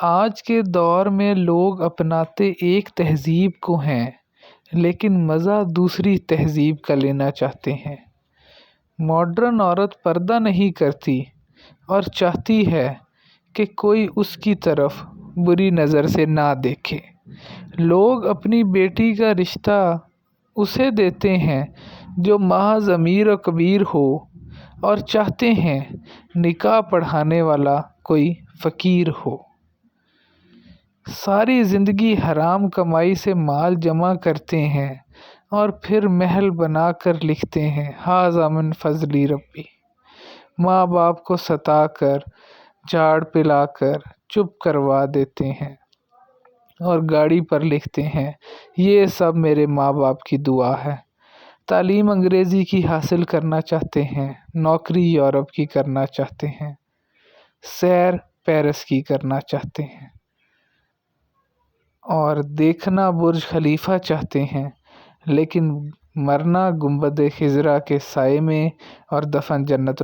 آج کے دور میں لوگ اپناتے ایک تہذیب کو ہیں لیکن مزہ دوسری تہذیب کا لینا چاہتے ہیں۔ ماڈرن عورت پردہ نہیں کرتی اور چاہتی ہے کہ کوئی اس کی طرف بری نظر سے نہ دیکھے۔ لوگ اپنی بیٹی کا رشتہ اسے دیتے ہیں جو محض امیر و کبیر ہو اور چاہتے ہیں نکاح پڑھانے والا کوئی فقیر ہو۔ ساری زندگی حرام کمائی سے مال جمع کرتے ہیں اور پھر محل بنا کر لکھتے ہیں ھذا من فضل ربی۔ ماں باپ کو ستا کر جھاڑ پلا کر چپ کروا دیتے ہیں اور گاڑی پر لکھتے ہیں یہ سب میرے ماں باپ کی دعا ہے۔ تعلیم انگریزی کی حاصل کرنا چاہتے ہیں، نوکری یورپ کی کرنا چاہتے ہیں، سیر پیرس کی کرنا چاہتے ہیں اور دیکھنا برج خلیفہ چاہتے ہیں، لیکن مرنا گنبد خضرا کے سائے میں اور دفن جنت